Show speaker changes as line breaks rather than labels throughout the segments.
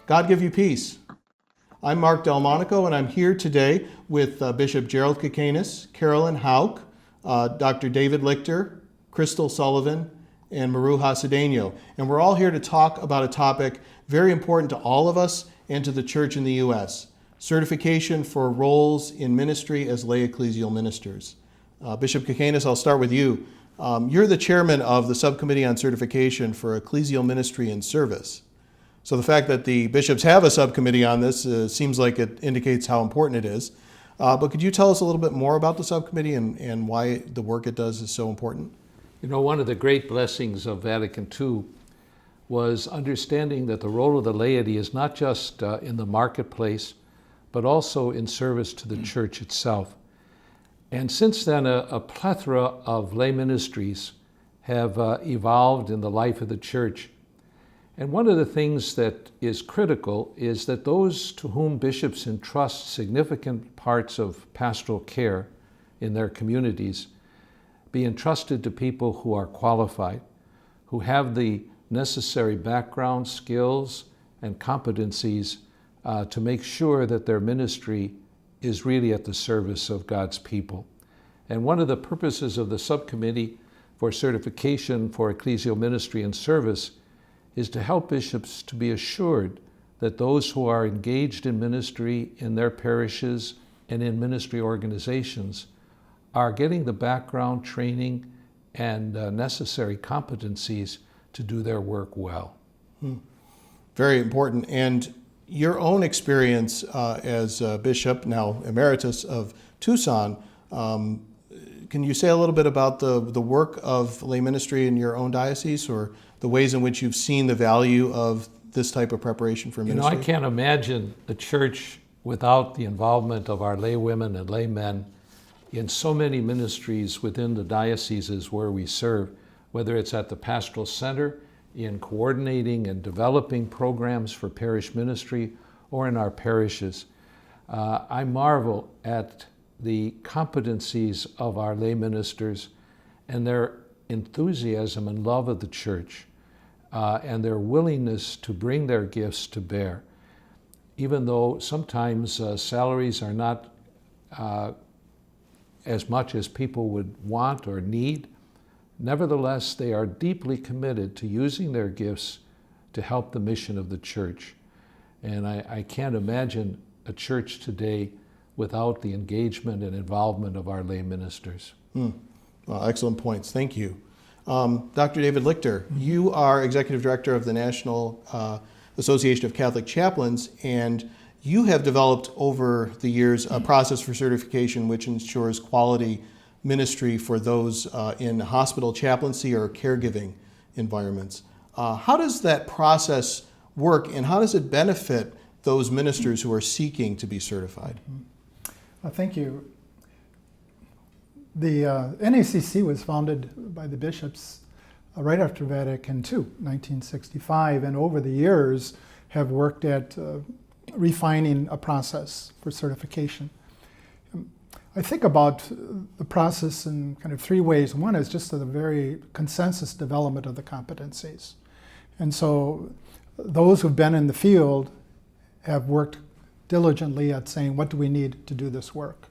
God give you peace. I'm Mark Delmonico, and I'm here today with Bishop Gerald Kakanis, Carolyn Hauk, Dr. David Lichter, Crystal Sullivan, and Maruja Cedeno. And we're all here to talk about a topic very important to all of us and to the church in the U.S., certification for roles in ministry as lay ecclesial ministers. Bishop Kakanis, I'll start with you. You're the chairman of the Subcommittee on Certification for Ecclesial Ministry and Service. So the fact that the bishops have a subcommittee on this seems like it indicates how important it is. But could you tell us a little bit more about the subcommittee and why the work it does is so important?
You know, one of the great blessings of Vatican II was understanding that the role of the laity is not just in the marketplace, but also in service to the church itself. And since then, a plethora of lay ministries have evolved in the life of the church. And one of the things that is critical is that those to whom bishops entrust significant parts of pastoral care in their communities be entrusted to people who are qualified, who have the necessary background, skills, and competencies to make sure that their ministry is really at the service of God's people. And one of the purposes of the Subcommittee for Certification for Ecclesial Ministry and Service is to help bishops to be assured that those who are engaged in ministry in their parishes and in ministry organizations are getting the background, training, and necessary competencies to do their work well.
Very important. And your own experience as bishop, now emeritus of Tucson, can you say a little bit about the work of lay ministry in your own diocese, or the ways in which you've seen the value of this type of preparation for ministry?
You know, I can't imagine the church without the involvement of our lay women and lay men in so many ministries within the dioceses where we serve, whether it's at the pastoral center, in coordinating and developing programs for parish ministry, or in our parishes. I marvel at the competencies of our lay ministers and their enthusiasm and love of the church, and their willingness to bring their gifts to bear. Even though sometimes salaries are not as much as people would want or need, nevertheless, they are deeply committed to using their gifts to help the mission of the church. And I can't imagine a church today without the engagement and involvement of our lay ministers.
Well, excellent points. Thank you. Dr. David Lichter, you are Executive Director of the National Association of Catholic Chaplains, and you have developed over the years a process for certification which ensures quality ministry for those in hospital chaplaincy or caregiving environments. How does that process work, and how does it benefit those ministers who are seeking to be certified?
Thank you. The NACC was founded by the bishops right after Vatican II, 1965, and over the years have worked at refining a process for certification. I think about the process in kind of three ways. One is just the very consensus development of the competencies. And so those who've been in the field have worked diligently at saying, what do we need to do this work?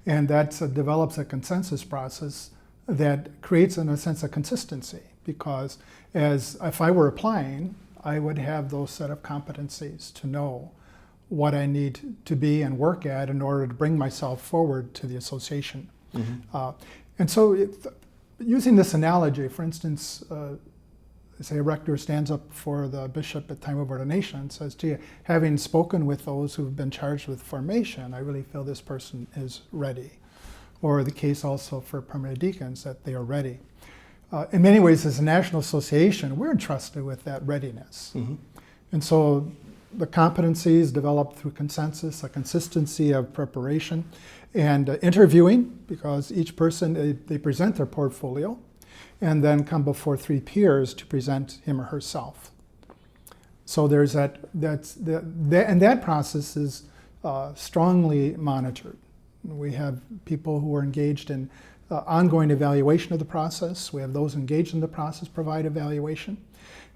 And that develops a consensus process that creates, in a sense, a consistency, because as if I were applying, I would have those set of competencies to know what I need to be and work at in order to bring myself forward to the association. And so using this analogy, for instance, say a rector stands up for the bishop at time of ordination and says, gee, having spoken with those who've been charged with formation, I really feel this person is ready. Or the case also for permanent deacons, that they are ready. In many ways, as a national association, we're entrusted with that readiness. And so the competencies developed through consensus, a consistency of preparation, and interviewing, because each person, they present their portfolio, and then come before three peers to present him or herself. So there's and that process is strongly monitored. We have people who are engaged in ongoing evaluation of the process. We have those engaged in the process provide evaluation.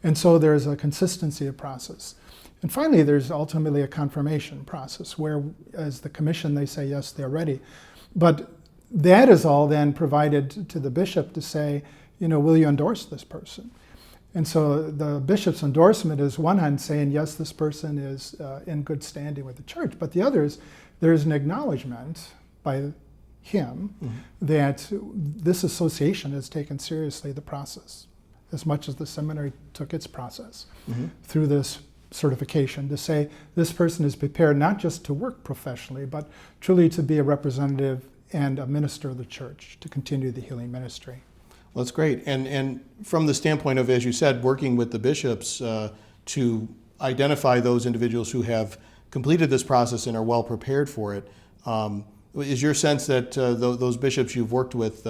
And so there's a consistency of process. And finally, there's ultimately a confirmation process where, as the commission, they say, yes, they're ready. But that is all then provided to the bishop to say, will you endorse this person? And so the bishop's endorsement is one hand saying, yes, this person is in good standing with the church. But the other is, there's an acknowledgement by him that this association has taken seriously the process, as much as the seminary took its process through this certification, to say this person is prepared not just to work professionally, but truly to be a representative and a minister of the church to continue the healing ministry.
Well, that's great. And from the standpoint of, as you said, working with the bishops to identify those individuals who have completed this process and are well prepared for it, is your sense that those bishops you've worked with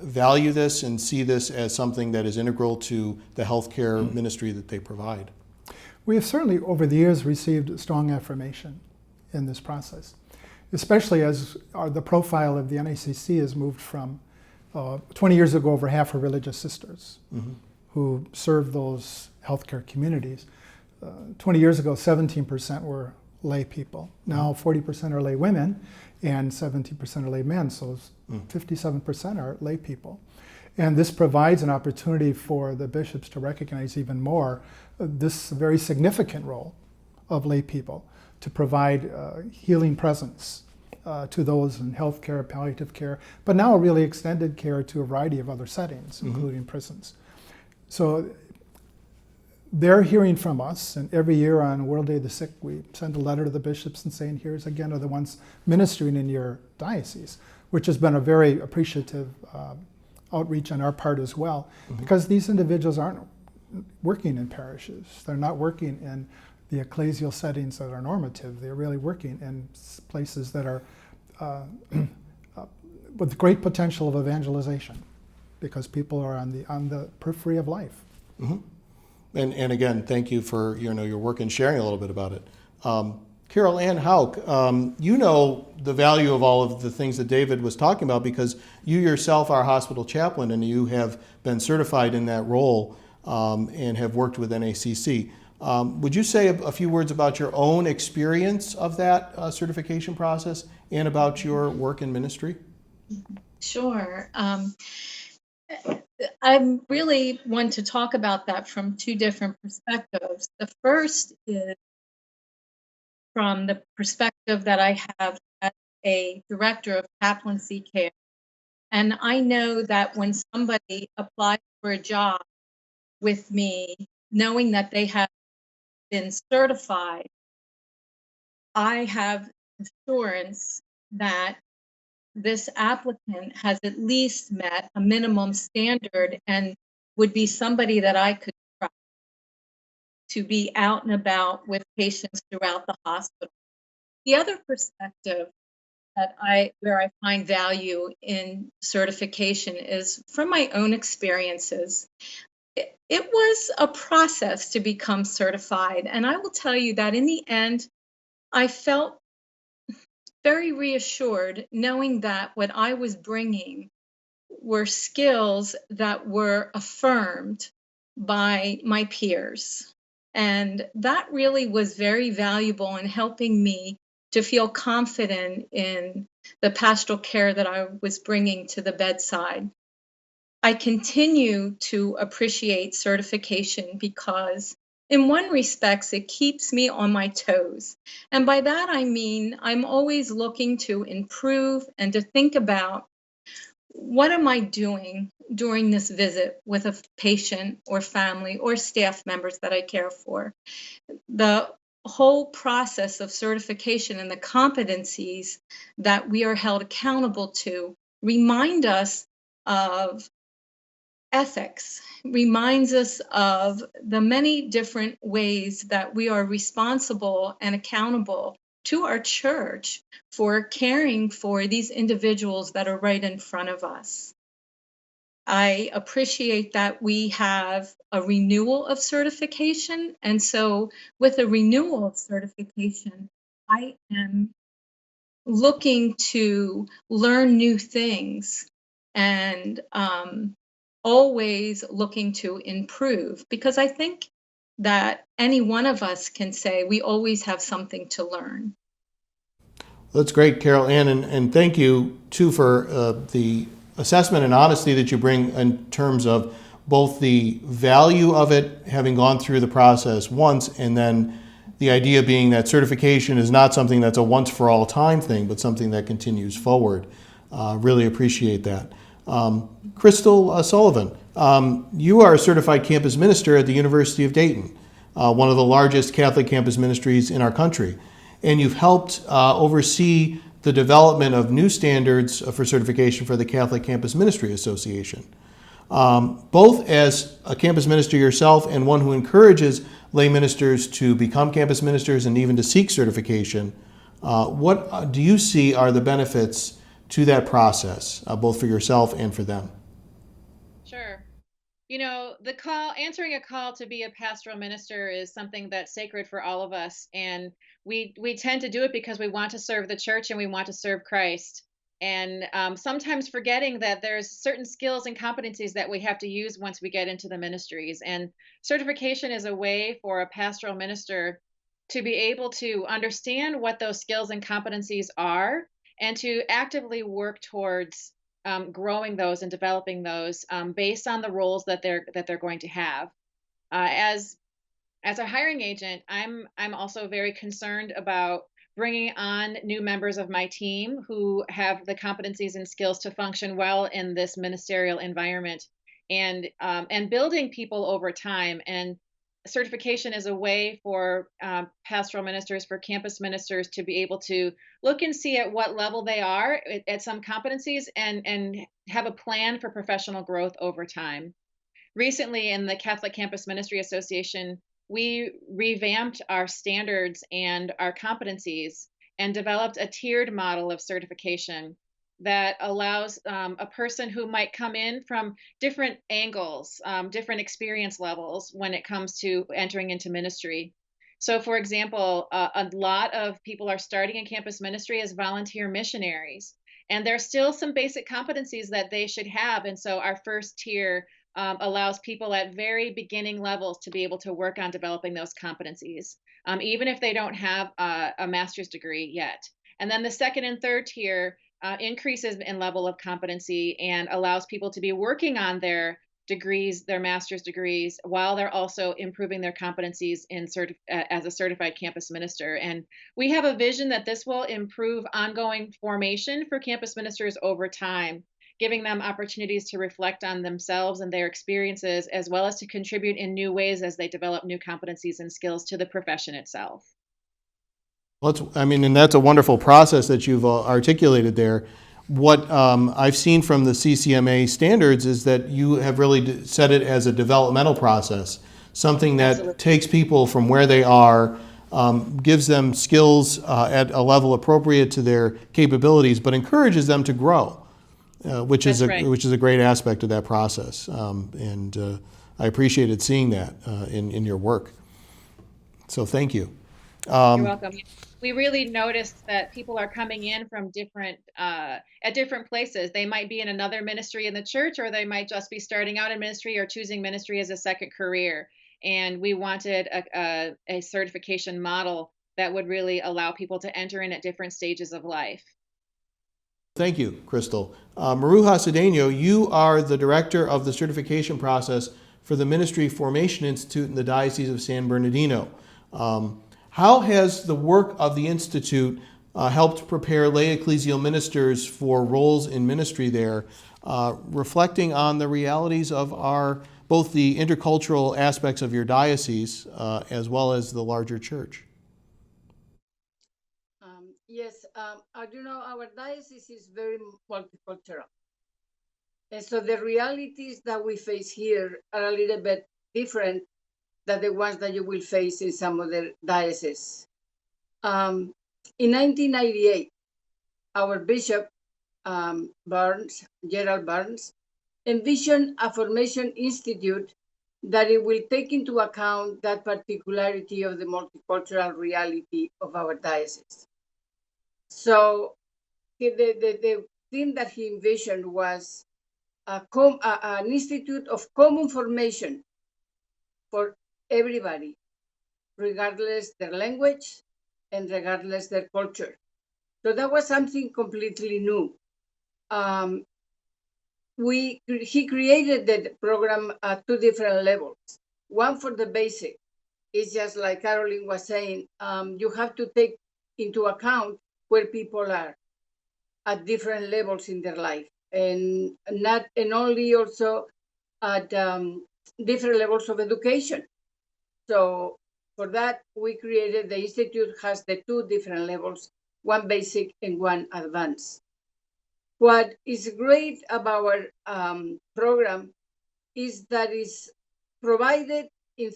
value this and see this as something that is integral to the healthcare ministry that they provide?
We have certainly, over the years, received strong affirmation in this process, especially as the profile of the NACC has moved from 20 years ago, over half are religious sisters who served those healthcare communities. 20 years ago, 17% were lay people. Now 40% are lay women and 70% are lay men, so 57% are lay people. And this provides an opportunity for the bishops to recognize even more this very significant role of lay people to provide healing presence to those in healthcare, palliative care, but now really extended care to a variety of other settings, including prisons. So they're hearing from us, and every year on World Day of the Sick, we send a letter to the bishops and saying, here's again are the ones ministering in your diocese, which has been a very appreciative outreach on our part as well, because these individuals aren't working in parishes. They're not working in the ecclesial settings that are normative. They're really working in places that are with great potential of evangelization, because people are on the periphery of life.
And again, thank you for your work and sharing a little bit about it. Carol Ann Hauk, you know the value of all of the things that David was talking about because you yourself are a hospital chaplain and you have been certified in that role and have worked with NACC. Would you say a few words about your own experience of that certification process and about your work in ministry?
Sure. I really want to talk about that from two different perspectives. The first is from the perspective that I have as a director of chaplaincy care. And I know that when somebody applies for a job with me, knowing that they have been certified, I have assurance that this applicant has at least met a minimum standard and would be somebody that I could trust to be out and about with patients throughout the hospital. The other perspective where I find value in certification is from my own experiences. It was a process to become certified, and I will tell you that in the end, I felt very reassured knowing that what I was bringing were skills that were affirmed by my peers. And that really was very valuable in helping me to feel confident in the pastoral care that I was bringing to the bedside. I continue to appreciate certification because in one respect, it keeps me on my toes. And by that, I mean, I'm always looking to improve and to think about what am I doing during this visit with a patient or family or staff members that I care for. The whole process of certification and the competencies that we are held accountable to remind us of ethics, reminds us of the many different ways that we are responsible and accountable to our church for caring for these individuals that are right in front of us. I appreciate that we have a renewal of certification. And so with a renewal of certification, I am looking to learn new things and always looking to improve, because I think that any one of us can say we always have something to learn.
That's great, Carol Ann, and thank you too for the assessment and honesty that you bring in terms of both the value of it having gone through the process once, and then the idea being that certification is not something that's a once for all time thing, but something that continues forward. Really appreciate that. Crystal Sullivan, you are a certified campus minister at the University of Dayton, one of the largest Catholic campus ministries in our country. And you've helped oversee the development of new standards for certification for the Catholic Campus Ministry Association. Both as a campus minister yourself and one who encourages lay ministers to become campus ministers and even to seek certification, what do you see are the benefits to that process, both for yourself and for them?
Sure. Answering a call to be a pastoral minister is something that's sacred for all of us. And we tend to do it because we want to serve the church and we want to serve Christ. And sometimes forgetting that there's certain skills and competencies that we have to use once we get into the ministries. And certification is a way for a pastoral minister to be able to understand what those skills and competencies are and to actively work towards growing those and developing those based on the roles that they're going to have. As a hiring agent, I'm also very concerned about bringing on new members of my team who have the competencies and skills to function well in this ministerial environment, and building people over time. And certification is a way for pastoral ministers, for campus ministers, to be able to look and see at what level they are at some competencies and have a plan for professional growth over time. Recently, in the Catholic Campus Ministry Association, we revamped our standards and our competencies and developed a tiered model of certification that allows a person who might come in from different angles, different experience levels when it comes to entering into ministry. So, for example, a lot of people are starting in campus ministry as volunteer missionaries, and there's still some basic competencies that they should have. And so our first tier allows people at very beginning levels to be able to work on developing those competencies, even if they don't have a master's degree yet. And then the second and third tier increases in level of competency and allows people to be working on their degrees, their master's degrees, while they're also improving their competencies as a certified campus minister. And we have a vision that this will improve ongoing formation for campus ministers over time, giving them opportunities to reflect on themselves and their experiences, as well as to contribute in new ways as they develop new competencies and skills to the profession itself.
Well, and that's a wonderful process that you've articulated there. What I've seen from the CCMA standards is that you have really set it as a developmental process, something that
Absolutely.
takes people from where they are, gives them skills at a level appropriate to their capabilities, but encourages them to grow. Which is
That's right.
a great aspect of that process, and I appreciated seeing that in your work. So thank you.
You're welcome. We really noticed that people are coming in from at different places. They might be in another ministry in the church, or they might just be starting out in ministry or choosing ministry as a second career. And we wanted a certification model that would really allow people to enter in at different stages of life.
Thank you, Crystal. Maruja Cedeno, you are the director of the certification process for the Ministry Formation Institute in the Diocese of San Bernardino. How has the work of the Institute helped prepare lay ecclesial ministers for roles in ministry there, reflecting on the realities of both the intercultural aspects of your diocese as well as the larger church?
Yes, our diocese is very multicultural. And so the realities that we face here are a little bit different than the ones that you will face in some other dioceses. In 1998, our Bishop Gerald Barnes, envisioned a formation institute that it will take into account that particularity of the multicultural reality of our diocese. So the thing that he envisioned was an institute of common formation for everybody, regardless their language and regardless their culture. So that was something completely new. He created the program at two different levels. One for the basic. It's just like Caroline was saying, you have to take into account where people are at different levels in their life, and only also at different levels of education. So for that, we created, the Institute has the two different levels, one basic and one advanced. What is great about our program is that it's provided in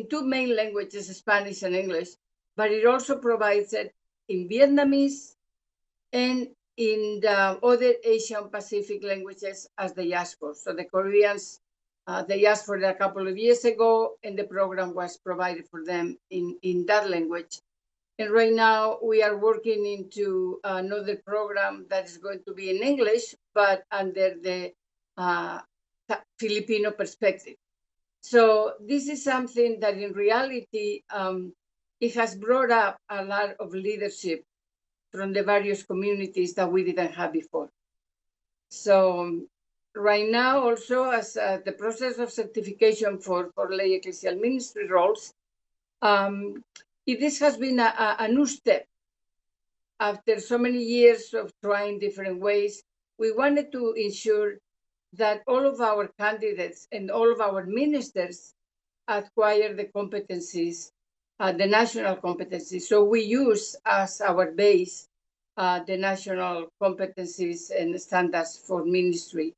two main languages, Spanish and English, but it also provides it in Vietnamese and in the other Asian Pacific languages as they asked for. So the Koreans, they asked for it a couple of years ago, and the program was provided for them in that language. And right now we are working into another program that is going to be in English, but under the Filipino perspective. So this is something that in reality, it has brought up a lot of leadership from the various communities that we didn't have before. So right now also, as the process of certification for lay ecclesial ministry roles, this has been a new step. After so many years of trying different ways, we wanted to ensure that all of our candidates and all of our ministers acquire the competencies, the national competencies. So we use as our base the national competencies and standards for ministry.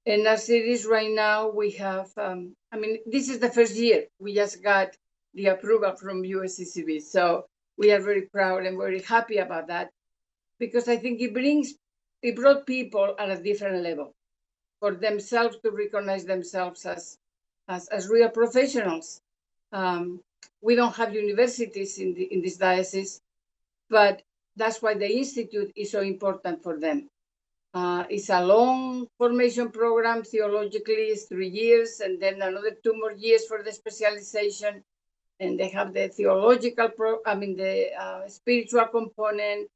And as it is right now, we have, this is the first year. We just got the approval from USCCB. So we are very proud and very happy about that, because I think it brought people at a different level for themselves to recognize themselves as real professionals. We don't have universities in this diocese, but that's why the Institute is so important for them. It's a long formation program. Theologically, it's 3 years, and then another 2 more years for the specialization. And they have the theological, the spiritual component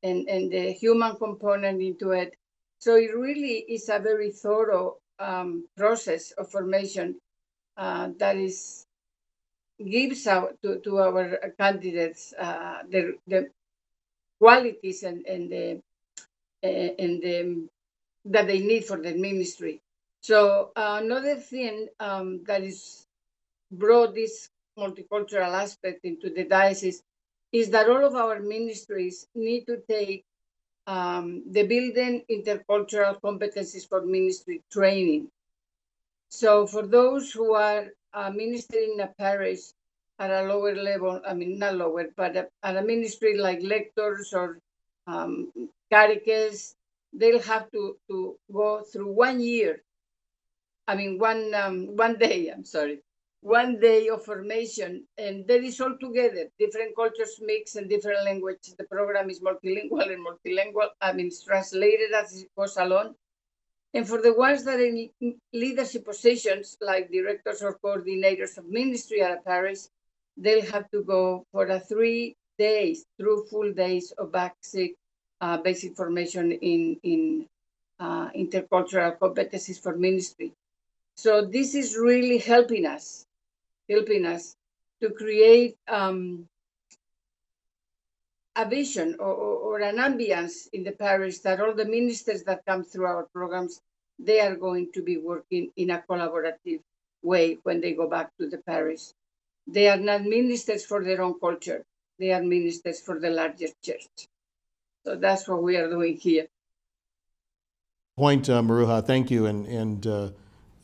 and the human component into it. So it really is a very thorough process of formation that gives out to our candidates the qualities and that they need for the ministry. So another thing that is brought this multicultural aspect into the diocese is that all of our ministries need to take the building intercultural competencies for ministry training. So for those who are ministering in a parish at a lower level, not lower, but at a ministry like lectors or catechists, they'll have to go through 1 year. One day of formation, and that is all together, different cultures mix and different languages. The program is multilingual, it's translated as it goes along. And for the ones that are in leadership positions, like directors or coordinators of ministry at a parish, they'll have to go for 3 days, through full days of basic formation in intercultural competencies for ministry. So this is really helping us to create a vision or an ambience in the parish that all the ministers that come through our programs, they are going to be working in a collaborative way when they go back to the parish. They are not ministers for their own culture. They are ministers for the larger church. So that's what we are doing here.
Point, Maruja, thank you. And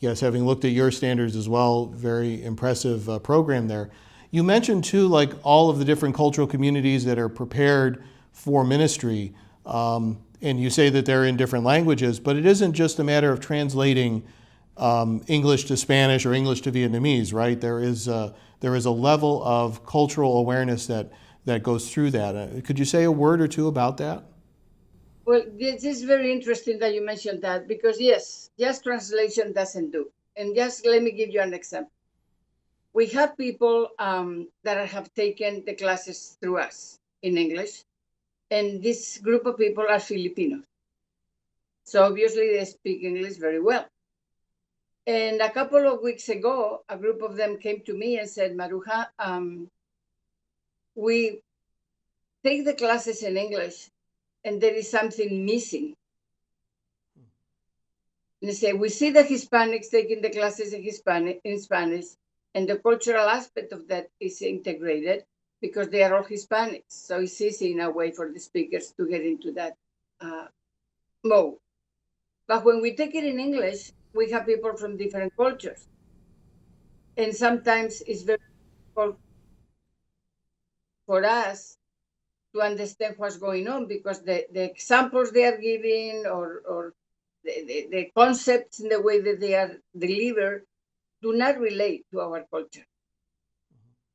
yes, having looked at your standards as well, very impressive program there. You mentioned too, like all of the different cultural communities that are prepared for ministry, and you say that they're in different languages, but it isn't just a matter of translating English to Spanish or English to Vietnamese, right? There is a level of cultural awareness that goes through that. Could you say a word or two about that?
Well, this is very interesting that you mentioned that, because yes, just translation doesn't do. And just let me give you an example. we have people that have taken the classes through us in English, and this group of people are Filipinos. So obviously they speak English very well. And a couple of weeks ago, a group of them came to me and said, Maruja, we take the classes in English and there is something missing. And they say, we see the Hispanics taking the classes in Spanish, and the cultural aspect of that is integrated because they are all Hispanics. So it's easy in a way for the speakers to get into that mode. But when we take it in English, we have people from different cultures. And sometimes it's very difficult for us to understand what's going on because the examples they are giving or the concepts in the way that they are delivered do not relate to our culture.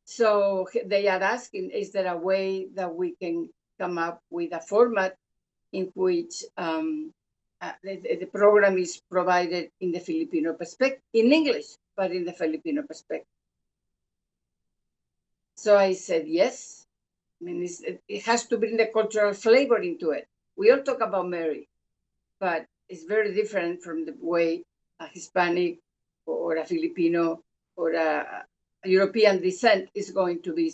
So they are asking, is there a way that we can come up with a format in which the program is provided in the Filipino perspective, in English, but in the Filipino perspective? So I said, yes. I mean, it has to bring the cultural flavor into it. We all talk about Mary, but it's very different from the way a Hispanic or a Filipino or a European descent is going to be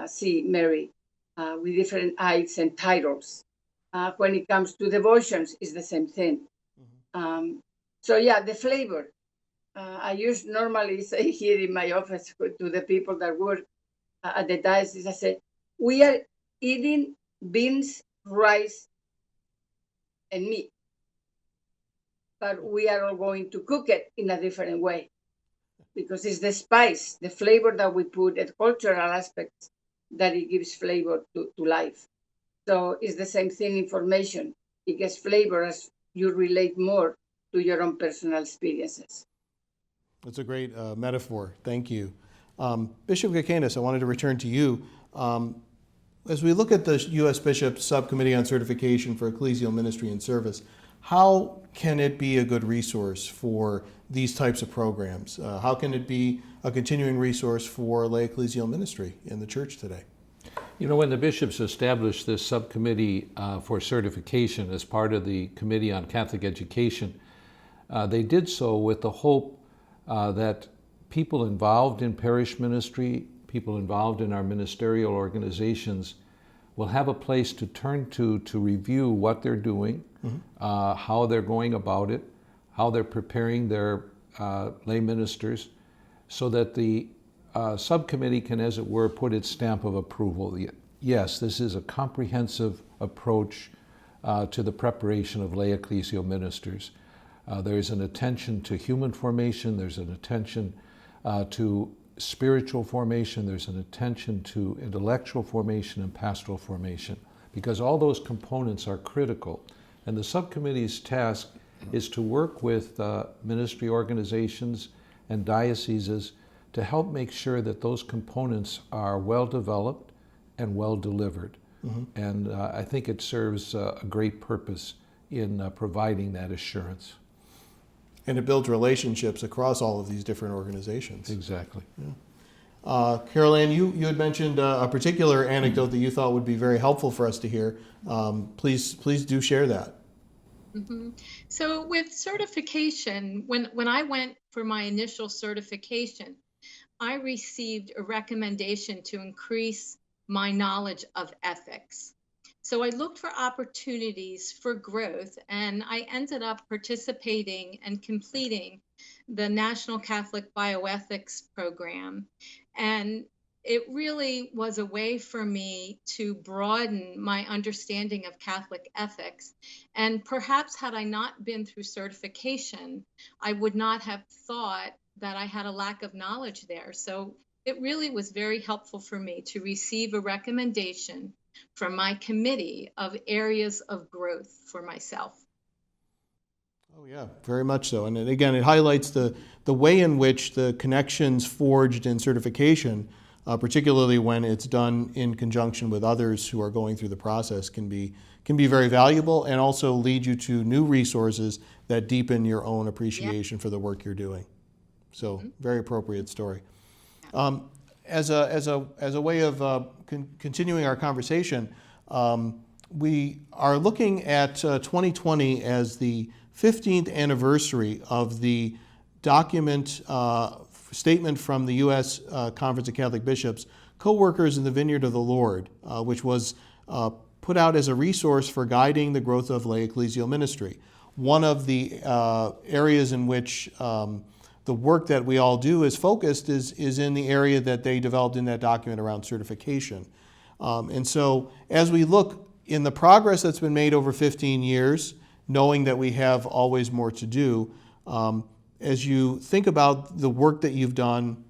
see Mary with different eyes and titles. When it comes to devotions, it's the same thing. Mm-hmm. So yeah, the flavor. I normally say here in my office to the people that work at the diocese, I say, we are eating beans, rice, and meat, but we are all going to cook it in a different way because it's the spice, the flavor that we put, the cultural aspects that it gives flavor to life. So it's the same thing in formation. It gets flavor as you relate more to your own personal experiences.
That's a great metaphor. Thank you. Bishop Kakanis, I wanted to return to you. As we look at the U.S. Bishops Subcommittee on Certification for Ecclesial Ministry and Service, how can it be a good resource for these types of programs? How can it be a continuing resource for lay ecclesial ministry in the church today?
You know, when the bishops established this subcommittee for certification as part of the Committee on Catholic Education, they did so with the hope that people involved in parish ministry, people involved in our ministerial organizations will have a place to turn to review what they're doing, mm-hmm. How they're going about it, how they're preparing their lay ministers, so that the subcommittee can, as it were, put its stamp of approval. Yes, this is a comprehensive approach to the preparation of lay ecclesial ministers. There's an attention to human formation, there's an attention to spiritual formation, there's an attention to intellectual formation and pastoral formation, because all those components are critical. And the subcommittee's task is to work with ministry organizations and dioceses to help make sure that those components are well developed and well delivered. Mm-hmm. And I think it serves a great purpose in providing that assurance.
And it builds relationships across all of these different organizations.
Exactly.
Yeah. Carol Ann, you had mentioned a particular anecdote that you thought would be very helpful for us to hear. Please do share that.
Mm-hmm. So with certification, when I went for my initial certification, I received a recommendation to increase my knowledge of ethics. So I looked for opportunities for growth, and I ended up participating and completing the National Catholic Bioethics Program. And it really was a way for me to broaden my understanding of Catholic ethics. And perhaps had I not been through certification, I would not have thought that I had a lack of knowledge there. So it really was very helpful for me to receive a recommendation from my committee of areas of growth for myself.
Oh yeah, very much so. And again, it highlights the way in which the connections forged in certification, particularly when it's done in conjunction with others who are going through the process, can be very valuable and also lead you to new resources that deepen your own appreciation for the work you're doing. So very appropriate story. As a way of continuing our conversation, we are looking at 2020 as the 15th anniversary of the document statement from the U.S. Conference of Catholic Bishops, Co-workers in the Vineyard of the Lord, which was put out as a resource for guiding the growth of lay ecclesial ministry. One of the areas in which the work that we all do is focused is in the area that they developed in that document around certification. And so as we look in the progress that's been made over 15 years, knowing that we have always more to do, as you think about the work that you've done,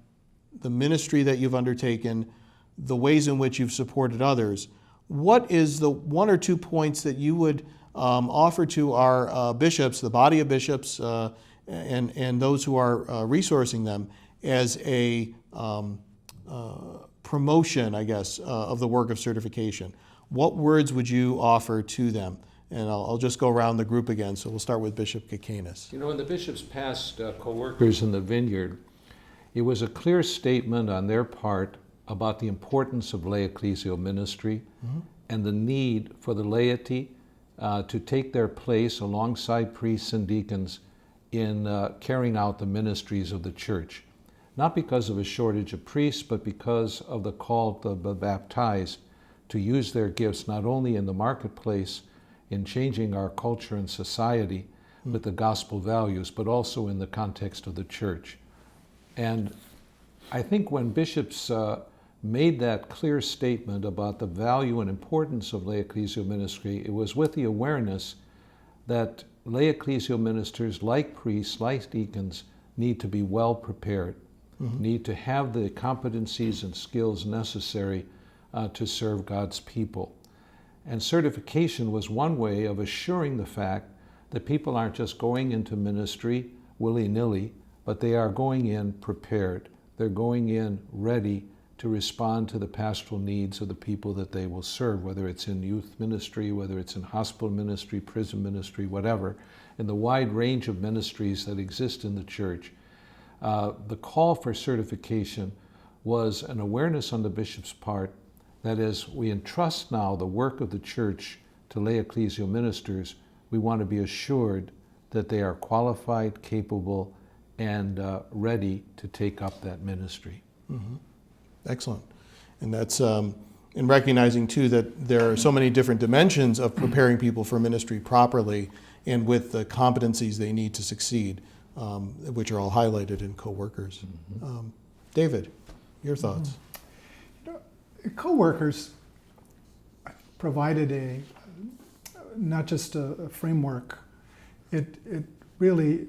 the ministry that you've undertaken, the ways in which you've supported others, what is the one or two points that you would offer to our bishops, the body of bishops, and those who are resourcing them as a promotion, I guess, of the work of certification? What words would you offer to them? And I'll just go around the group again. So we'll start with Bishop Kikanis.
You know, when the bishops passed co-workers in the vineyard, it was a clear statement on their part about the importance of lay ecclesial ministry and the need for the laity to take their place alongside priests and deacons in carrying out the ministries of the church. Not because of a shortage of priests, but because of the call of the baptized to use their gifts not only in the marketplace in changing our culture and society with the gospel values, but also in the context of the church. And I think when bishops made that clear statement about the value and importance of lay ecclesial ministry, it was with the awareness that lay ecclesial ministers, like priests, like deacons, need to be well prepared, need to have the competencies and skills necessary to serve God's people. And certification was one way of assuring the fact that people aren't just going into ministry willy-nilly, but they are going in prepared. They're going in ready to respond to the pastoral needs of the people that they will serve, whether it's in youth ministry, whether it's in hospital ministry, prison ministry, whatever, in the wide range of ministries that exist in the church. The call for certification was an awareness on the bishop's part that as we entrust now the work of the church to lay ecclesial ministers, we want to be assured that they are qualified, capable, and ready to take up that ministry.
Excellent. And that's in recognizing, too, that there are so many different dimensions of preparing people for ministry properly and with the competencies they need to succeed, which are all highlighted in co-workers. David, your thoughts?
Co-workers provided not just a framework, it really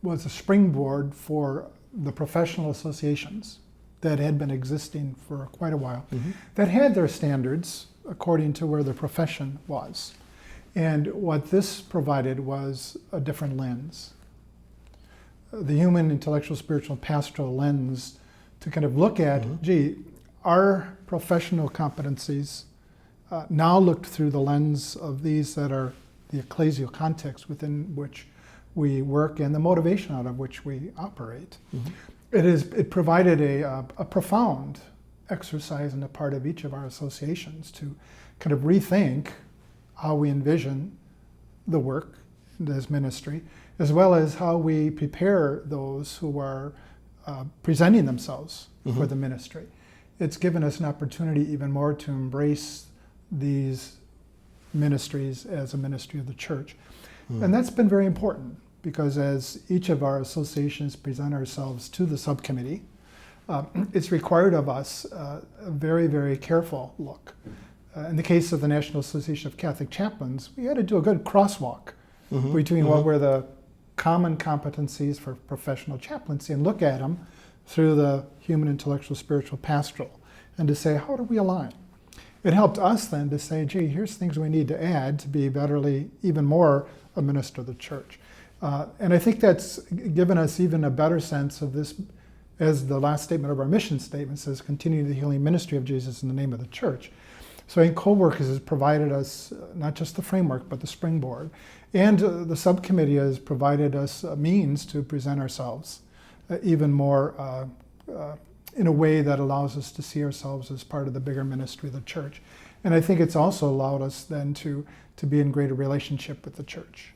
was a springboard for the professional associations that had been existing for quite a while, that had their standards according to where the profession was. And what this provided was a different lens. The human, intellectual, spiritual, pastoral lens to kind of look at, our professional competencies now looked through the lens of these that are the ecclesial context within which we work and the motivation out of which we operate. It provided a profound exercise on the part of each of our associations to kind of rethink how we envision the work as ministry, as well as how we prepare those who are presenting themselves for the ministry. It's given us an opportunity even more to embrace these ministries as a ministry of the church. And that's been very important because as each of our associations present ourselves to the subcommittee, it's required of us a very, very careful look. In the case of the National Association of Catholic Chaplains, we had to do a good crosswalk between what were the common competencies for professional chaplaincy and look at them through the human, intellectual, spiritual, pastoral, and to say, how do we align? It helped us then to say, gee, here's things we need to add to be betterly, even more a minister of the church. And I think that's given us even a better sense of this, as the last statement of our mission statement says, continue the healing ministry of Jesus in the name of the church. So I think co-workers has provided us not just the framework, but the springboard. And the subcommittee has provided us a means to present ourselves even more in a way that allows us to see ourselves as part of the bigger ministry of the church. And I think it's also allowed us then to be in greater relationship with the church.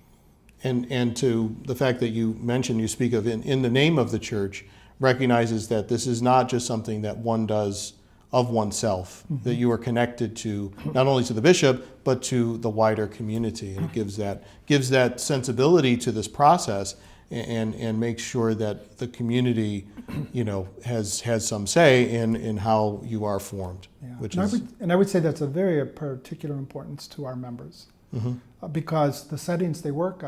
And to the fact that you mentioned, you speak of in the name of the church, recognizes that this is not just something that one does of oneself, that you are connected to not only to the bishop, but to the wider community. And it gives that sensibility to this process and makes sure that the community, has some say in how you are formed.
Yeah.
Which
and,
is,
I would say that's a very particular importance to our members, because the settings they work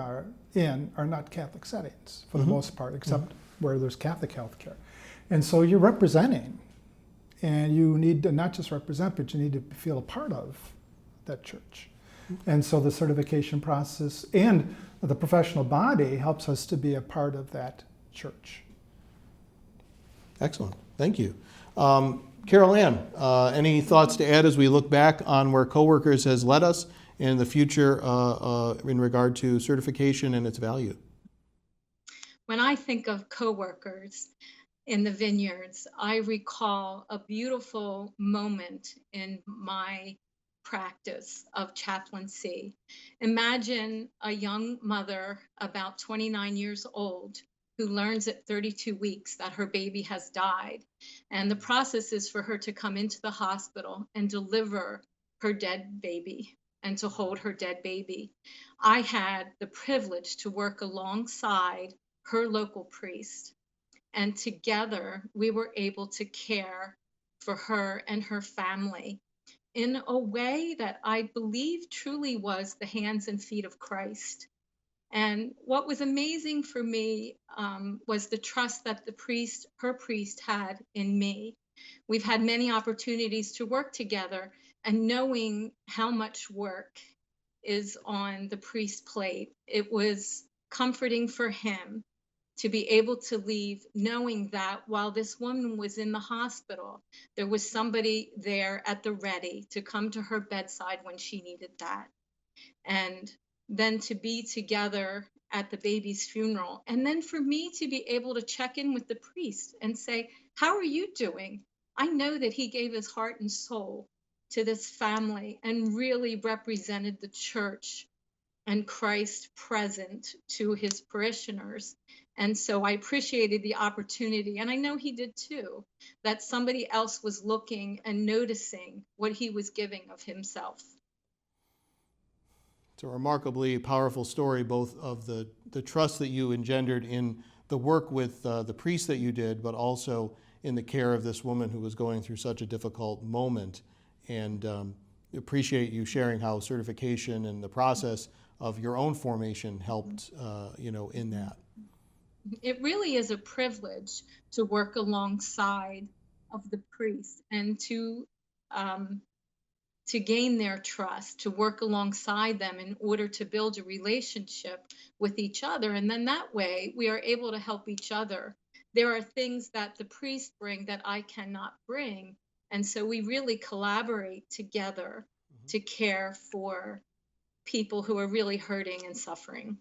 in are not Catholic settings for the most part, except where there's Catholic healthcare. And so you're representing, and you need to not just represent, but you need to feel a part of that church. And so the certification process and the professional body helps us to be a part of that church.
Excellent. Thank you. Carol Ann, any thoughts to add as we look back on where Coworkers has led us in the future in regard to certification and its value?
When I think of coworkers in the vineyards, I recall a beautiful moment in my practice of chaplaincy. Imagine a young mother about 29 years old who learns at 32 weeks that her baby has died. And the process is for her to come into the hospital and deliver her dead baby and to hold her dead baby. I had the privilege to work alongside her local priest, and together we were able to care for her and her family in a way that I believe truly was the hands and feet of Christ. And what was amazing for me was the trust that her priest had in me. We've had many opportunities to work together, and knowing how much work is on the priest's plate, it was comforting for him to be able to leave knowing that while this woman was in the hospital, there was somebody there at the ready to come to her bedside when she needed that. And then to be together at the baby's funeral. And then for me to be able to check in with the priest and say, how are you doing? I know that he gave his heart and soul to this family and really represented the church and Christ present to his parishioners. And so I appreciated the opportunity, and I know he did too, that somebody else was looking and noticing what he was giving of himself.
It's a remarkably powerful story, both of the trust that you engendered in the work with the priest that you did, but also in the care of this woman who was going through such a difficult moment. And appreciate you sharing how certification and the process of your own formation helped, in that.
It really is a privilege to work alongside of the priest and to gain their trust, to work alongside them in order to build a relationship with each other. And then that way we are able to help each other. There are things that the priests bring that I cannot bring. And so we really collaborate together to care for people who are really hurting and suffering.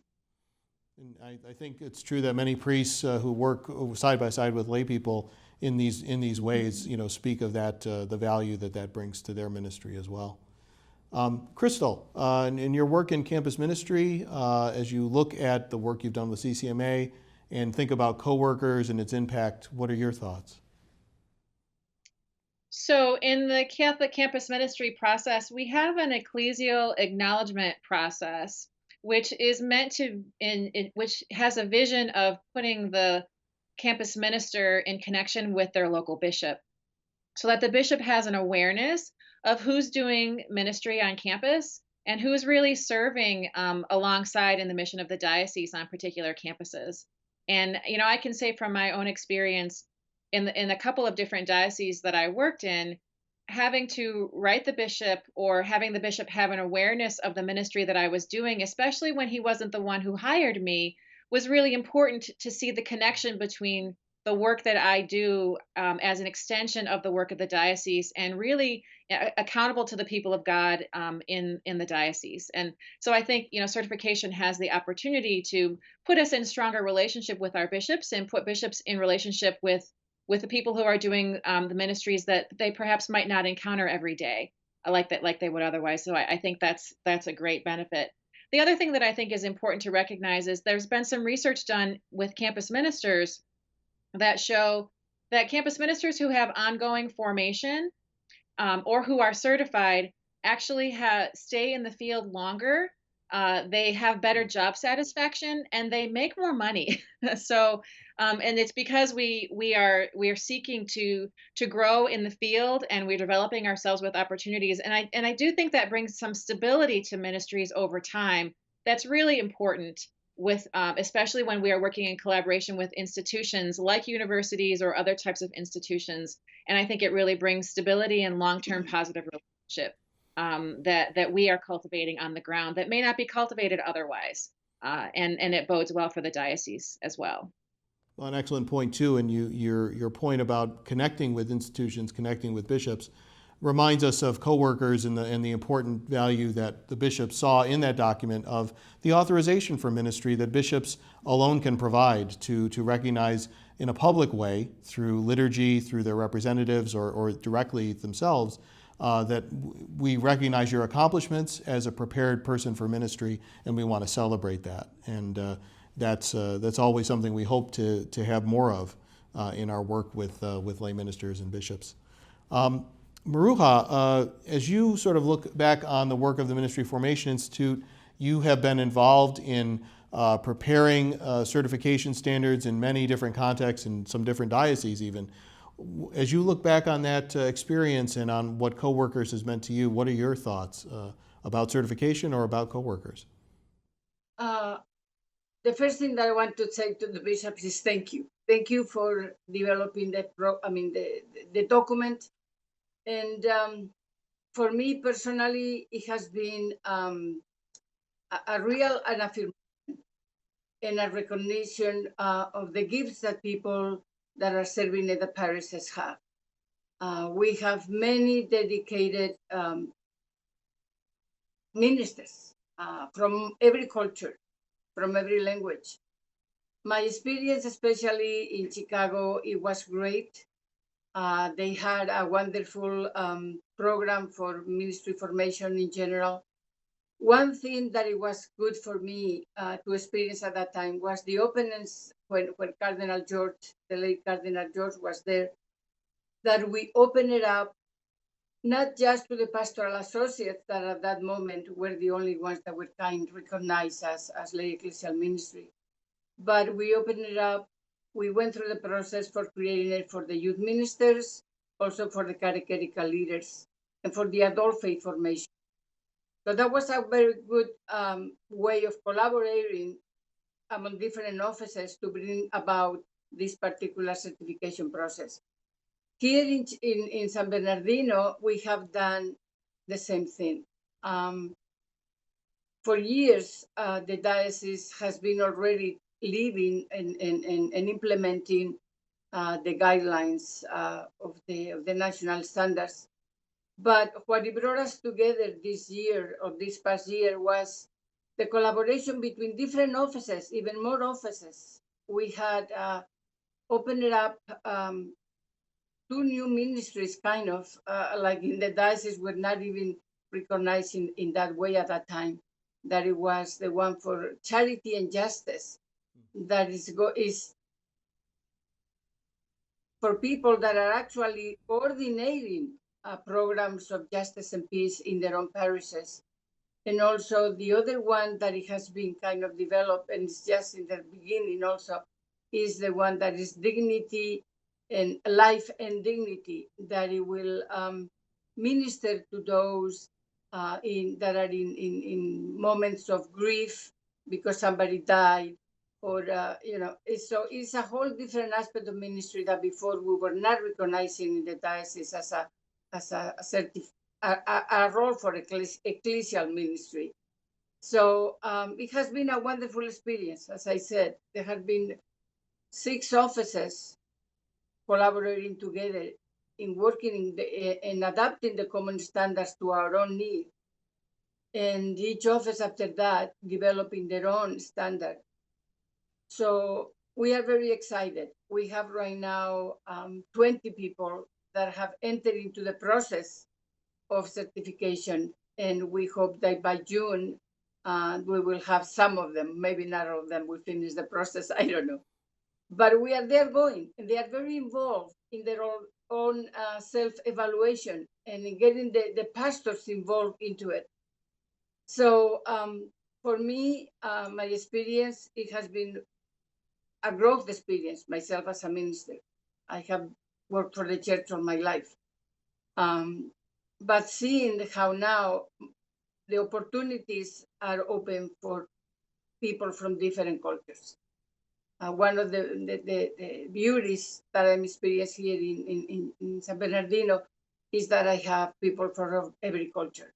And I think it's true that many priests who work side by side with lay people in these ways, speak of that the value that brings to their ministry as well. Crystal, in your work in campus ministry, as you look at the work you've done with CCMA and think about coworkers and its impact, what are your thoughts?
So in the Catholic campus ministry process, we have an ecclesial acknowledgement process, which is meant to, which has a vision of putting the campus minister in connection with their local bishop, so that the bishop has an awareness of who's doing ministry on campus and who's really serving alongside in the mission of the diocese on particular campuses. And I can say from my own experience in a couple of different dioceses that I worked in, having to write the bishop or having the bishop have an awareness of the ministry that I was doing, especially when he wasn't the one who hired me, was really important to see the connection between the work that I do as an extension of the work of the diocese and really accountable to the people of God in the diocese. And so I think, certification has the opportunity to put us in stronger relationship with our bishops and put bishops in relationship with with the people who are doing the ministries that they perhaps might not encounter every day, like they would otherwise. So I think that's a great benefit. The other thing that I think is important to recognize is there's been some research done with campus ministers that show that campus ministers who have ongoing formation or who are certified actually stay in the field longer. They have better job satisfaction and they make more money. So, and it's because we are seeking to grow in the field, and we're developing ourselves with opportunities. And I do think that brings some stability to ministries over time. That's really important with especially when we are working in collaboration with institutions like universities or other types of institutions. And I think it really brings stability and long-term positive relationship that we are cultivating on the ground that may not be cultivated otherwise. And it bodes well for the diocese as well.
Well, an excellent point too, and your point about connecting with institutions, connecting with bishops, reminds us of co-workers and the important value that the bishops saw in that document of the authorization for ministry that bishops alone can provide to recognize in a public way through liturgy, through their representatives or directly themselves, that we recognize your accomplishments as a prepared person for ministry, and we want to celebrate that. And that's always something we hope to have more of in our work with lay ministers and bishops. Maruja, as you sort of look back on the work of the Ministry Formation Institute, you have been involved in preparing certification standards in many different contexts in some different dioceses even. As you look back on that experience and on what co-workers has meant to you, what are your thoughts about certification or about co-workers?
The first thing that I want to say to the bishops is thank you. Thank you for developing the document. And for me personally, it has been a real an affirmation and a recognition of the gifts that people that are serving in the parishes have. We have many dedicated ministers from every culture, from every language. My experience, especially in Chicago, it was great. They had a wonderful program for ministry formation in general. One thing that it was good for me to experience at that time was the openness when Cardinal George, the late Cardinal George was there, that we opened it up not just to the pastoral associates that at that moment were the only ones that were kind recognized as lay ecclesial ministry, but we opened it up. We went through the process for creating it for the youth ministers, also for the catechetical leaders, and for the adult faith formation. So that was a very good way of collaborating among different offices to bring about this particular certification process. Here in San Bernardino, we have done the same thing. For years, the diocese has been already living and implementing the guidelines of the national standards. But what it brought us together this year, or this past year, was the collaboration between different offices, even more offices. We had opened it up, two new ministries, kind of, like in the diocese, were not even recognized in that way at that time, that it was the one for charity and justice, that is for people that are actually coordinating programs of justice and peace in their own parishes. And also the other one that it has been kind of developed, and it's just in the beginning also, is the one that is dignity and life and dignity, that it will minister to those that are in moments of grief because somebody died, or so it's a whole different aspect of ministry that before we were not recognizing in the diocese as a role for ecclesial ministry. So it has been a wonderful experience. As I said, there have been 6 offices collaborating together in working in adapting the common standards to our own need. And each office after that developing their own standard. So we are very excited. We have right now 20 people that have entered into the process of certification, and we hope that by June we will have some of them. Maybe not all of them will finish the process. I don't know, but we are there going, and they are very involved in their own self-evaluation and in getting the pastors involved into it. So for me, my experience, it has been a growth experience myself as a minister. I have worked for the church all my life. But seeing how now the opportunities are open for people from different cultures. One of the beauties that I'm experiencing here in San Bernardino is that I have people from every culture.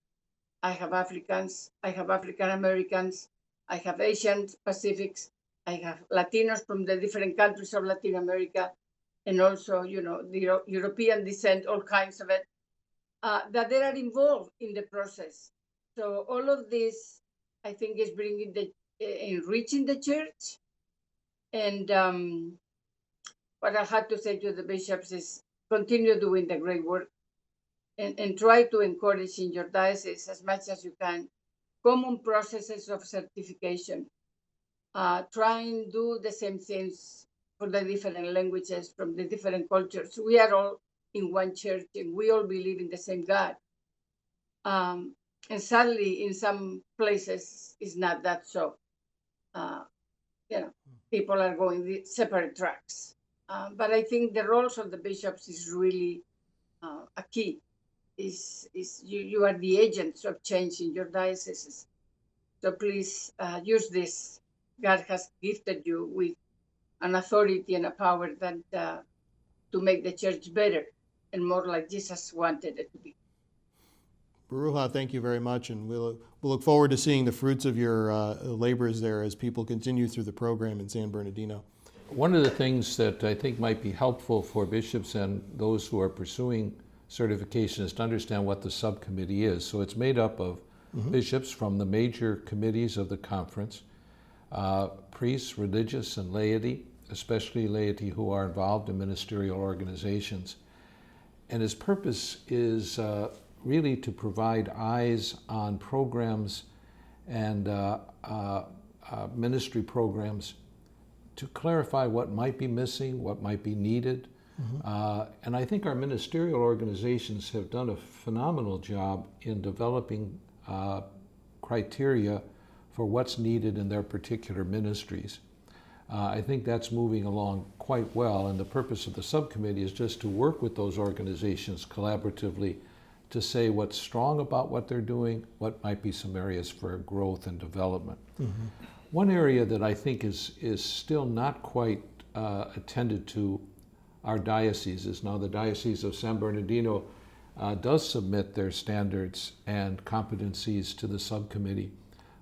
I have Africans, I have African Americans, I have Asians, Pacifics, I have Latinos from the different countries of Latin America, and also, the European descent, all kinds of it, that they are involved in the process. So all of this, I think, is bringing enriching the church. And what I had to say to the bishops is continue doing the great work and try to encourage in your diocese as much as you can common processes of certification. Try and do the same things for the different languages from the different cultures. We are all in one church and we all believe in the same God. And sadly, in some places, it's not that so. People are going separate tracks. But I think the roles of the bishops is really a key. You are the agents of change in your dioceses. So please use this. God has gifted you with an authority and a power that to make the church better and more like Jesus wanted it to be.
Maruja, thank you very much, and we'll look forward to seeing the fruits of your labors there as people continue through the program in San Bernardino.
One of the things that I think might be helpful for bishops and those who are pursuing certification is to understand what the subcommittee is. So it's made up of bishops from the major committees of the conference, priests, religious, and laity, especially laity who are involved in ministerial organizations. And its purpose is really to provide eyes on programs and ministry programs to clarify what might be missing, what might be needed. And I think our ministerial organizations have done a phenomenal job in developing criteria for what's needed in their particular ministries. I think that's moving along quite well, and the purpose of the subcommittee is just to work with those organizations collaboratively to say what's strong about what they're doing, what might be some areas for growth and development. One area that I think is still not quite attended to our dioceses. Now, the Diocese of San Bernardino does submit their standards and competencies to the subcommittee,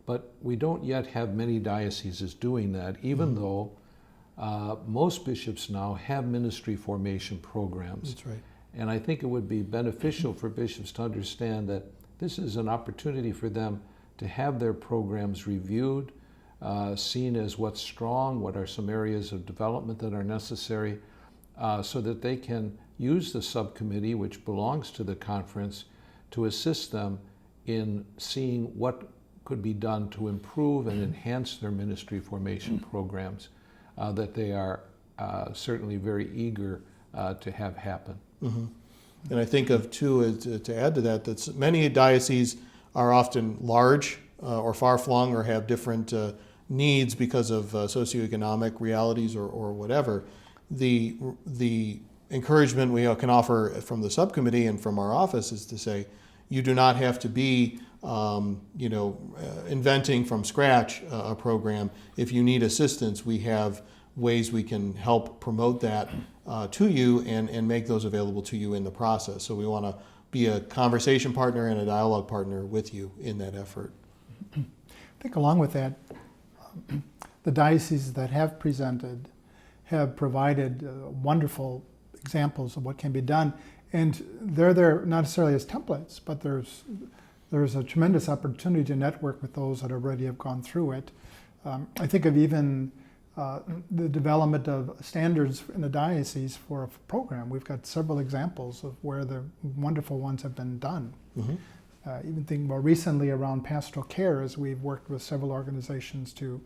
but we don't yet have many dioceses doing that, even though most bishops now have ministry formation programs.
That's right.
And I think it would be beneficial for bishops to understand that this is an opportunity for them to have their programs reviewed, seen as what's strong, what are some areas of development that are necessary, so that they can use the subcommittee, which belongs to the conference, to assist them in seeing what could be done to improve and enhance their ministry formation programs that they are certainly very eager to have happen.
And I think of too, to add to that, that many dioceses are often large or far-flung or have different needs because of socioeconomic realities or whatever. The encouragement we can offer from the subcommittee and from our office is to say, you do not have to be inventing from scratch a program. If you need assistance, we have ways we can help promote that to you and make those available to you in the process. So we want to be a conversation partner and a dialogue partner with you in that effort.
I think along with that, the dioceses that have presented have provided wonderful examples of what can be done. And they're there not necessarily as templates, but there's a tremendous opportunity to network with those that already have gone through it. I think of even the development of standards in the diocese for a program. We've got several examples of where the wonderful ones have been done. Even thinking more recently around pastoral care, as we've worked with several organizations to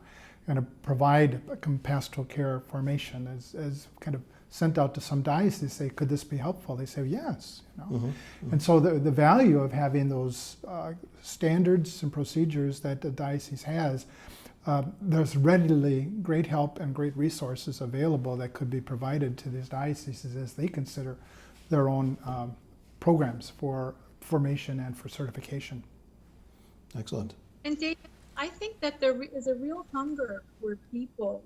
kind of provide pastoral care formation, as kind of sent out to some dioceses, say, could this be helpful? They say, yes. You know? And so the value of having those standards and procedures that the diocese has, there's readily great help and great resources available that could be provided to these dioceses as they consider their own programs for formation and for certification.
Excellent.
And David, I think that there is a real hunger for people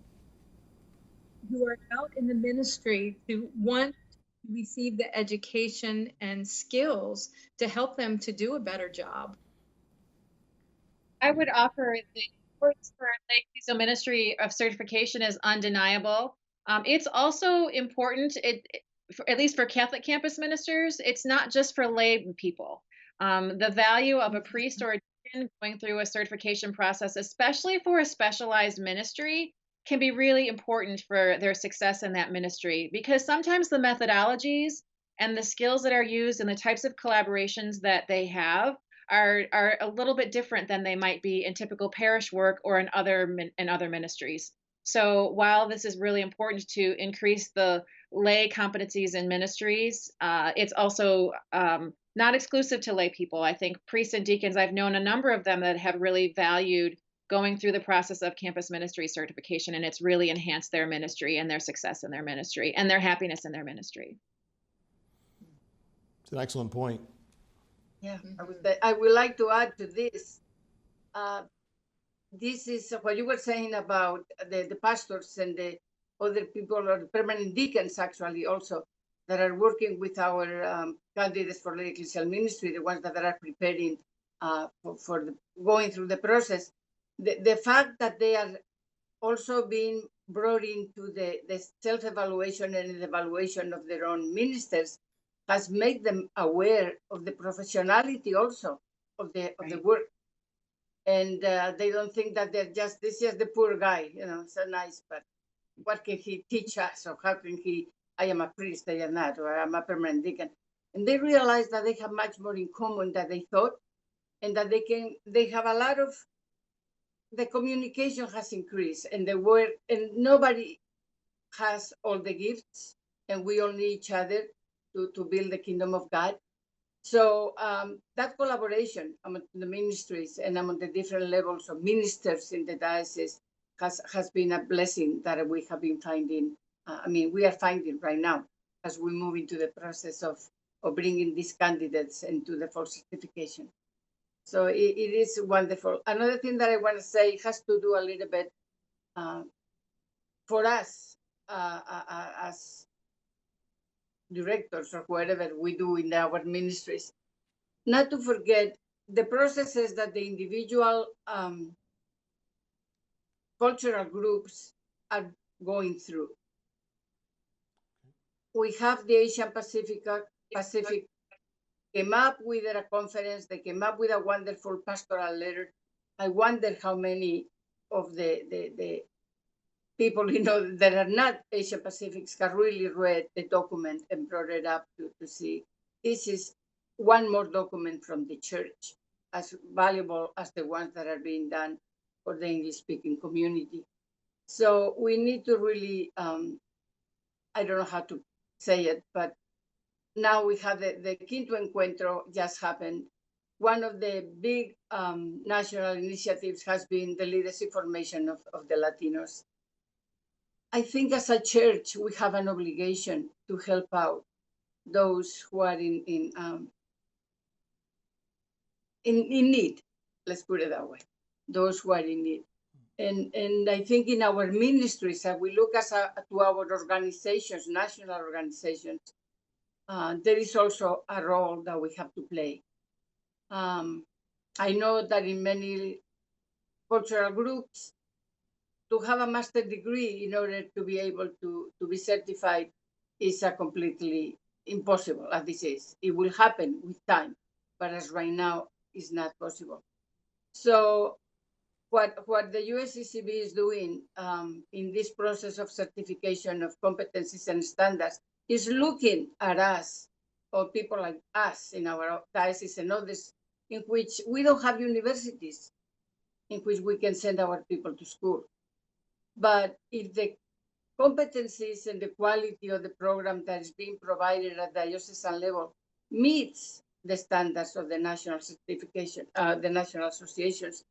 who are out in the ministry to want to receive the education and skills to help them to do a better job.
I would offer the importance for lay ecclesial ministry of certification is undeniable. It's also important, at least for Catholic campus ministers, it's not just for lay people. The value of a priest or a deacon going through a certification process, especially for a specialized ministry, can be really important for their success in that ministry, because sometimes the methodologies and the skills that are used and the types of collaborations that they have are a little bit different than they might be in typical parish work or in other ministries. So while this is really important to increase the lay competencies in ministries, it's also not exclusive to lay people. I think priests and deacons, I've known a number of them that have really valued going through the process of campus ministry certification, and it's really enhanced their ministry and their success in their ministry and their happiness in their ministry.
It's an excellent point.
Yeah, I would like to add to this. This is what you were saying about the pastors and the other people, or the permanent deacons actually also, that are working with our candidates for lay ecclesial ministry, the ones that are preparing for going through the process. The fact that they are also being brought into the self-evaluation and the evaluation of their own ministers has made them aware of the professionality also of the work. And they don't think that they're just, this is the poor guy, you know, so nice, but what can he teach us? Or how can I am a priest, I am not, or I'm a permanent deacon. And they realize that they have much more in common than they thought, and that they have a lot of, the communication has increased, and the work, and nobody has all the gifts, and we all need each other to build the kingdom of God. So that collaboration among the ministries and among the different levels of ministers in the diocese has been a blessing that we have been finding. We are finding right now as we move into the process of bringing these candidates into the full certification. So it is wonderful. Another thing that I want to say has to do a little bit for us as directors or whatever we do in our ministries, not to forget the processes that the individual cultural groups are going through. We have the Asian Pacific came up with a conference, they came up with a wonderful pastoral letter. I wonder how many of the people, that are not Asia Pacifics have really read the document and brought it up to see. This is one more document from the church, as valuable as the ones that are being done for the English-speaking community. So we need to really, I don't know how to say it, but now we have the Quinto Encuentro just happened. One of the big national initiatives has been the leadership formation of the Latinos. I think as a church, we have an obligation to help out those who are in need. Let's put it that way. Those who are in need. And I think in our ministries, as we look to our organizations, national organizations, there is also a role that we have to play. I know that in many cultural groups, to have a master's degree in order to be able to be certified is a completely impossible, as this is. It will happen with time, but as right now, it's not possible. So what the USCCB is doing in this process of certification of competencies and standards is looking at us, or people like us in our diocese and others, in which we don't have universities in which we can send our people to school. But if the competencies and the quality of the program that is being provided at the diocesan level meets the standards of the national certification, the national associations,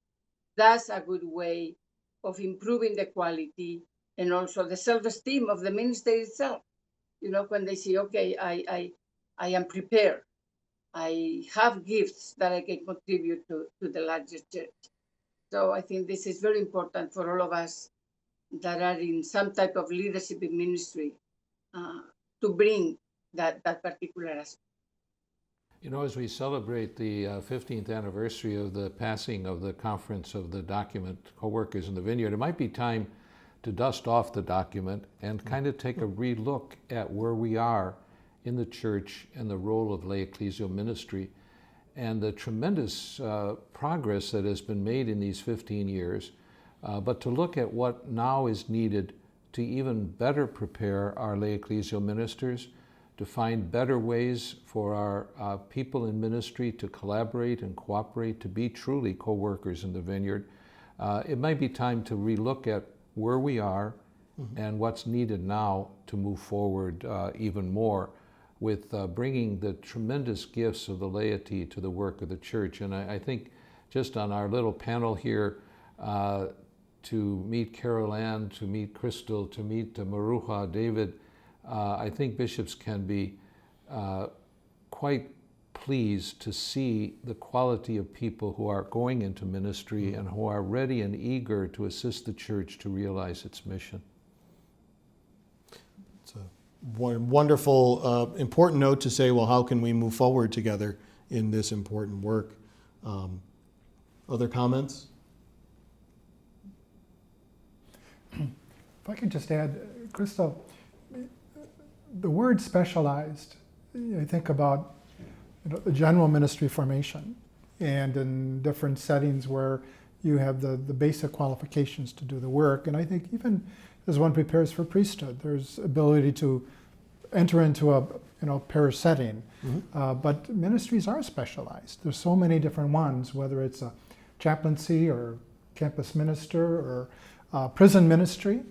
that's a good way of improving the quality and also the self-esteem of the ministry itself. You know, when they say, okay, I am prepared. I have gifts that I can contribute to the larger church. So I think this is very important for all of us that are in some type of leadership in ministry to bring that particular aspect.
You know, as we celebrate the 15th anniversary of the passing of the Conference of the Document, Co-workers in the Vineyard, it might be time to dust off the document and kind of take a re-look at where we are in the church and the role of lay ecclesial ministry and the tremendous progress that has been made in these 15 years, but to look at what now is needed to even better prepare our lay ecclesial ministers, to find better ways for our people in ministry to collaborate and cooperate, to be truly co-workers in the vineyard. It might be time to relook at where we are and what's needed now to move forward even more with bringing the tremendous gifts of the laity to the work of the church. And I think just on our little panel here, to meet Carol Ann, to meet Crystal, to meet Maruja, David, I think bishops can be quite pleased to see the quality of people who are going into ministry and who are ready and eager to assist the church to realize its mission.
It's a wonderful, important note to say, well, how can we move forward together in this important work? Other comments?
If I could just add, Crystal, the word specialized, I think about the general ministry formation and in different settings where you have the basic qualifications to do the work. And I think even as one prepares for priesthood, there's ability to enter into a parish setting. But ministries are specialized. There's so many different ones, whether it's a chaplaincy or campus minister or prison ministry,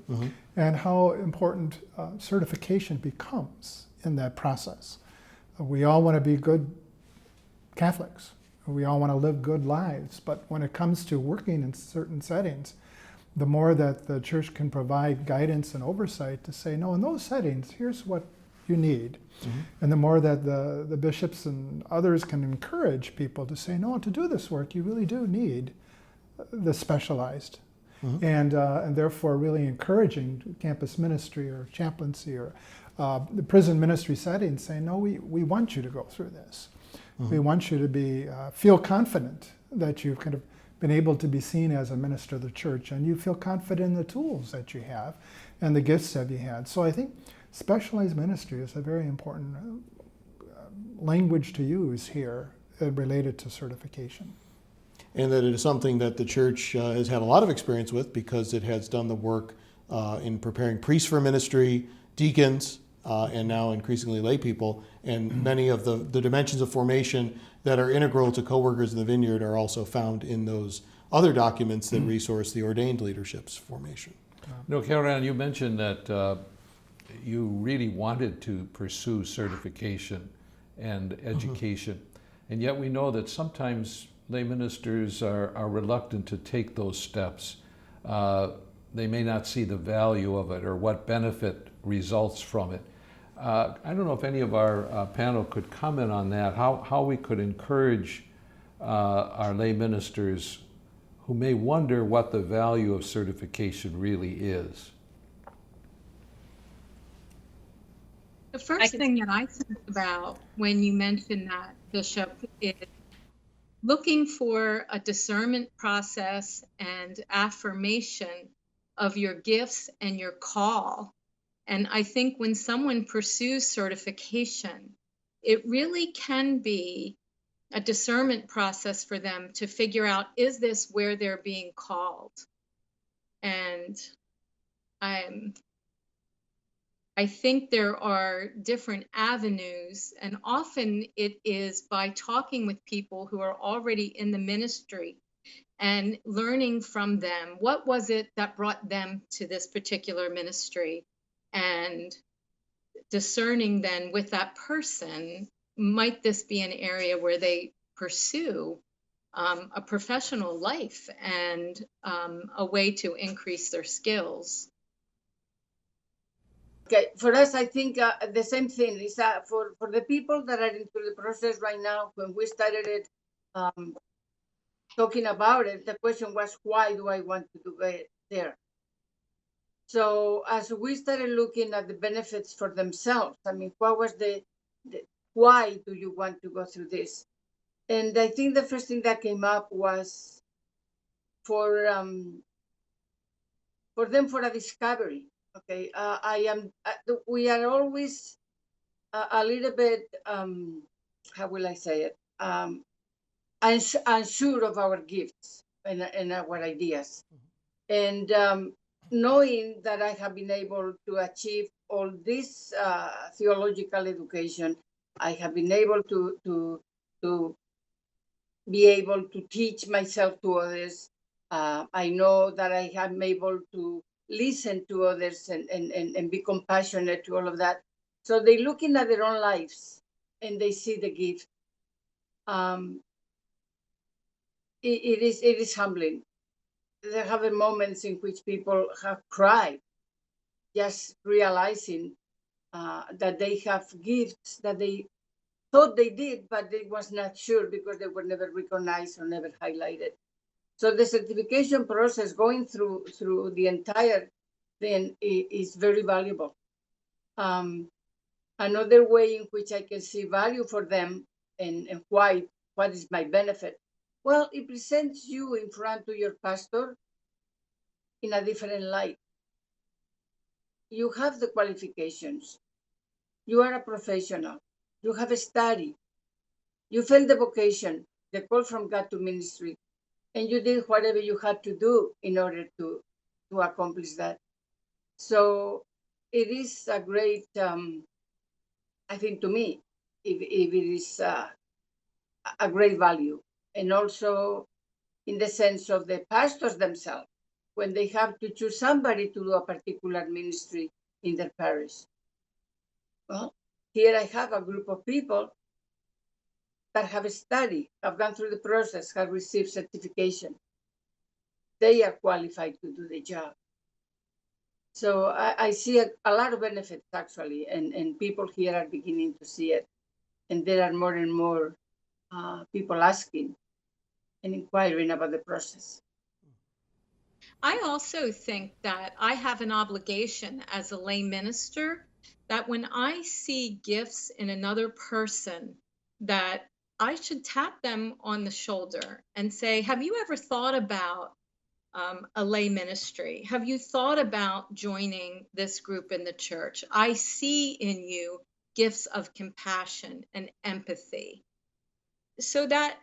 and how important certification becomes in that process. We all want to be good Catholics. We all want to live good lives, but when it comes to working in certain settings, the more that the church can provide guidance and oversight to say, no, in those settings, here's what you need. And the more that the bishops and others can encourage people to say, no, to do this work, you really do need the specialized. And therefore really encouraging campus ministry or chaplaincy or the prison ministry setting, saying, no, we want you to go through this. We want you to be feel confident that you've kind of been able to be seen as a minister of the church, and you feel confident in the tools that you have and the gifts that you had. So I think specialized ministry is a very important language to use here related to certification.
And that it is something that the church has had a lot of experience with because it has done the work in preparing priests for ministry, deacons, and now increasingly lay people. And many of the dimensions of formation that are integral to co-workers in the vineyard are also found in those other documents that resource the ordained leadership's formation.
No, Carol, you mentioned that you really wanted to pursue certification and education, and yet we know that sometimes lay ministers are reluctant to take those steps. They may not see the value of it or what benefit results from it. I don't know if any of our panel could comment on that, how we could encourage our lay ministers who may wonder what the value of certification really is.
The first thing that I think about when you mention that, Bishop, is looking for a discernment process and affirmation of your gifts and your call. And I think when someone pursues certification, it really can be a discernment process for them to figure out, is this where they're being called? And I think there are different avenues, and often it is by talking with people who are already in the ministry and learning from them. What was it that brought them to this particular ministry? And discerning then with that person, might this be an area where they pursue a professional life and a way to increase their skills?
Okay, for us, I think the same thing is for the people that are into the process right now. When we started it, talking about it, the question was, why do I want to do it there? So as we started looking at the benefits for themselves, I mean, what was the why do you want to go through this? And I think the first thing that came up was for them for a discovery. Okay, we are always a little bit, how will I say it, unsure of our gifts and our ideas. And knowing that I have been able to achieve all this theological education, I have been able to be able to teach myself to others. I know that I am able to listen to others and be compassionate to all of that. So they looking at their own lives and they see the gift. It is humbling. There have been moments in which people have cried, just realizing that they have gifts that they thought they did, but they was not sure because they were never recognized or never highlighted. So the certification process, going through the entire thing, is very valuable. Another way in which I can see value for them and what is my benefit? Well, it presents you in front of your pastor in a different light. You have the qualifications. You are a professional. You have a study. You felt the vocation, the call from God to ministry, and you did whatever you had to do in order to accomplish that. So it is a great, I think to me, if it is a great value. And also in the sense of the pastors themselves, when they have to choose somebody to do a particular ministry in their parish. Well, here I have a group of people that have studied, have gone through the process, have received certification. They are qualified to do the job. So I see a lot of benefits actually, and people here are beginning to see it. And there are more and more people asking and inquiring about the process.
I also think that I have an obligation as a lay minister that when I see gifts in another person, that I should tap them on the shoulder and say, have you ever thought about a lay ministry? Have you thought about joining this group in the church? I see in you gifts of compassion and empathy, so that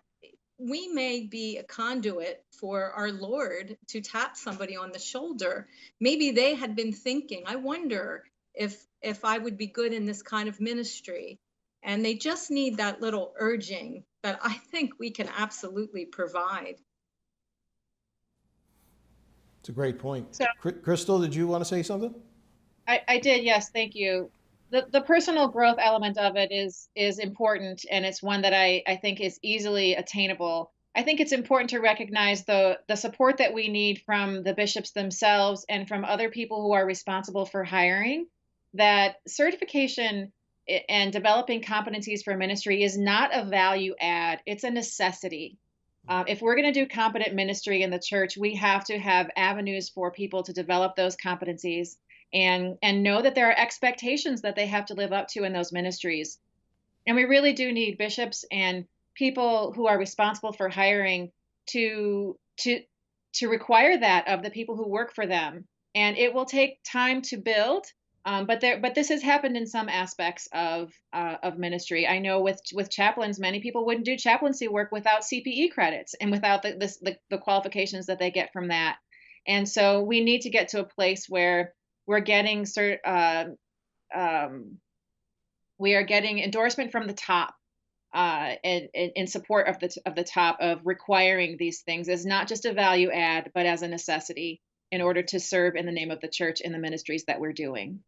we may be a conduit for our Lord to tap somebody on the shoulder. Maybe they had been thinking, I wonder if I would be good in this kind of ministry. And they just need that little urging that I think we can absolutely provide.
It's a great point.
So-
Crystal, did you want to say something?
I did, yes, thank you. The personal growth element of it is important, and it's one that I think is easily attainable. I think it's important to recognize the support that we need from the bishops themselves and from other people who are responsible for hiring, that certification and developing competencies for ministry is not a value add, it's a necessity. If we're going to do competent ministry in the church, we have to have avenues for people to develop those competencies and know that there are expectations that they have to live up to in those ministries. And we really do need bishops and people who are responsible for hiring to require that of the people who work for them. And it will take time to build. But this has happened in some aspects of ministry. I know with chaplains, many people wouldn't do chaplaincy work without CPE credits and without the qualifications that they get from that. And so we need to get to a place where we're getting we are getting endorsement from the top, in support of the top of requiring these things as not just a value add, but as a necessity in order to serve in the name of the church in the ministries that we're doing.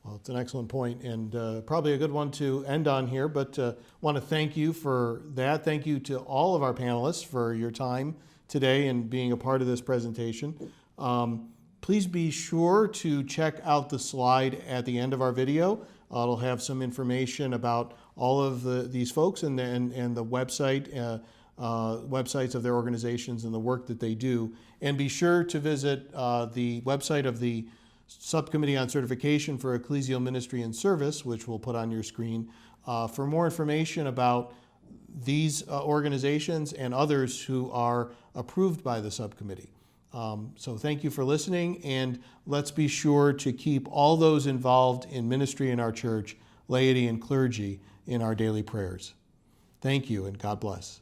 Well, it's an excellent point, and probably a good one to end on here, but want to thank you for that. Thank you to all of our panelists for your time today and being a part of this presentation. Please be sure to check out the slide at the end of our video. It'll have some information about all of these folks and the websites of their organizations and the work that they do. And be sure to visit the website of the Subcommittee on Certification for Ecclesial Ministry and Service, which we'll put on your screen, for more information about these organizations and others who are approved by the subcommittee. So thank you for listening, and let's be sure to keep all those involved in ministry in our church, laity and clergy, in our daily prayers. Thank you, and God bless.